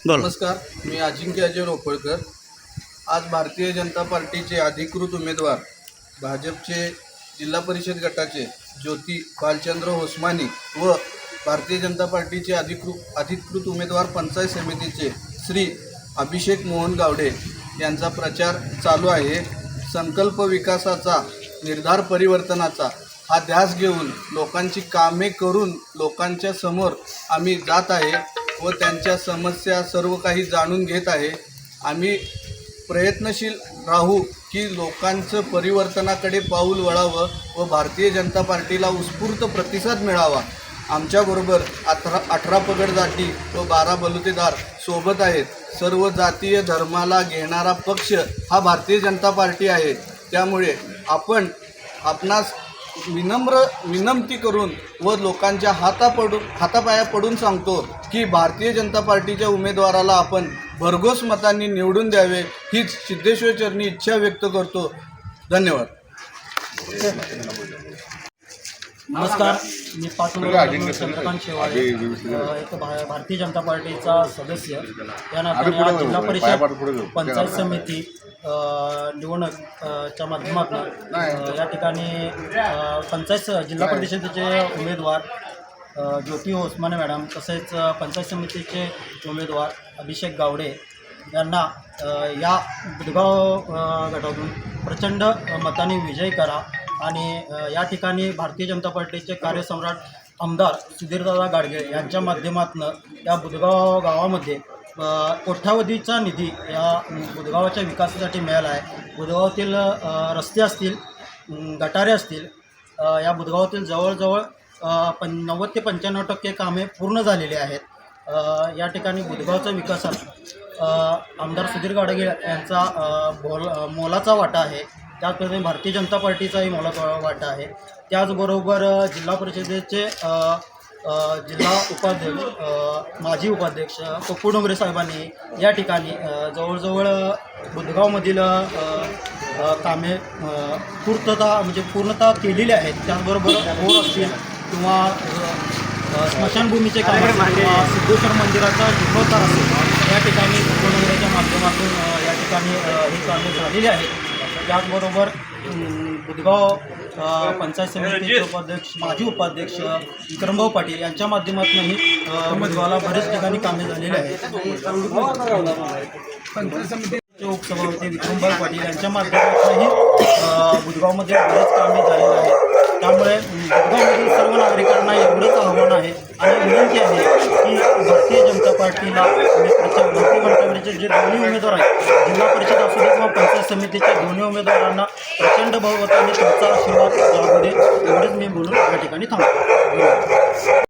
बोल. नमस्कार, मी अजिंक्य अजय रोपळकर. आज भारतीय जनता पार्टीचे अधिकृत उमेदवार भाजपचे जिल्हा परिषद गटाचे ज्योती भालचंद्र होसमानी व भारतीय जनता पार्टीचे अधिकृत उमेदवार पंचायत समितीचे श्री अभिषेक मोहन गावडे यांचा प्रचार चालू आहे. संकल्प विकासाचा, निर्धार परिवर्तनाचा हा ध्यास घेऊन लोकांची कामे करून लोकांच्या समोर आम्ही जात आहे व त्यांच्या समस्या सर्व काही जाणून घेत आहे. आम्ही प्रयत्नशील राहू की लोकांचं परिवर्तनाकडे पाऊल वळावं व भारतीय जनता पार्टीला उत्स्फूर्त प्रतिसाद मिळावा. आमच्याबरोबर 18 पगड जाती व 12 बलुतेदार सोबत आहेत. सर्व जातीय धर्माला घेणारा पक्ष हा भारतीय जनता पार्टी आहे. त्यामुळे आपणास विनंती करून व लोकांच्या हातापाया पडून सांगतो की भारतीय जनता पार्टीच्या उमेदवाराला आपण भरघोस मतांनी निवडून द्यावे हीच सिद्धेश्वर चरणी इच्छा व्यक्त करतो. धन्यवाद. नमस्कार, मी चंद्रकांत शेवाळे, एक भारतीय जनता पार्टीचा सदस्य. या नात्याने जिल्हा परिषद पंचायत समिती निवडणुकीच्या माध्यमातून या ठिकाणी जिल्हा परिषदेचे उमेदवार ज्योती होसमाने मॅडम तसेच पंचायत समितीचे उमेदवार अभिषेक गावडे यांना या बुधगाव गटातून प्रचंड मताने विजयी करा आणि या ठिकाणी भारतीय जनता पार्टीचे कार्यसम्राट आमदार सुधीरदादा गाडगे यांच्या माध्यमातून या बुधगाव गावामध्ये कोट्यावधीचा निधी या बुधगावाच्या विकासासाठी मिळाला आहे. बुधगावातील रस्ते असतील, गटारे असतील, या बुधगावातील जवळजवळ 90 ते 95% कामे पूर्ण झालेली आहेत. या ठिकाणी बुधगावच्या विकासात आमदार सुधीर गाडगे यांचा मोलाचा वाटा आहे. त्याचप्रमाणे भारतीय जनता पार्टीचाही मोलाचा वाटा आहे. त्याचबरोबर जिल्हा परिषदेचे जिल्हा उपाध्यक्ष, माजी उपाध्यक्ष पप्पू डोंगरे साहेबांनी या ठिकाणी जवळजवळ बुधगावमधील कामे पूर्णतः केलेली आहेत. त्याचबरोबर रोड असतील किंवा स्मशानभूमीचे कामे किंवा सिद्धेश्वर मंदिराचा जीर्णोद्धार असेल या ठिकाणी पप्पू डोंगरेच्या माध्यमातून या ठिकाणी ही कामे झालेली आहेत. त्याचबरोबर बुधगाव पंचायत समितीचे उपाध्यक्ष, माजी उपाध्यक्ष विक्रमभाऊ पाटील यांच्या माध्यमातूनही बुधगावला बरेच ठिकाणी कामे झालेली आहेत. पंचायत समितीचे उपसभापती विक्रमभाऊ पाटील यांच्या माध्यमातूनही बुधगावमध्ये बरेच कामे झालेली आहेत. त्यामुळे बुधगावमधील सर्व नागरिकांना एवढंच आव्हान आहे आणि विनंती आहे की भारतीय जनता पार्टीला भारतीय जनता पार्टीचे जे दोन्ही उमेदवार आहेत, जिल्हा परिषद असू दे किंवा पंचायत समितीच्या दोन्ही उमेदवारांना प्रचंड बहुमताने तुमचा आशीर्वाद लाभू दे एवढेच मी बोलून या ठिकाणी थांबतो.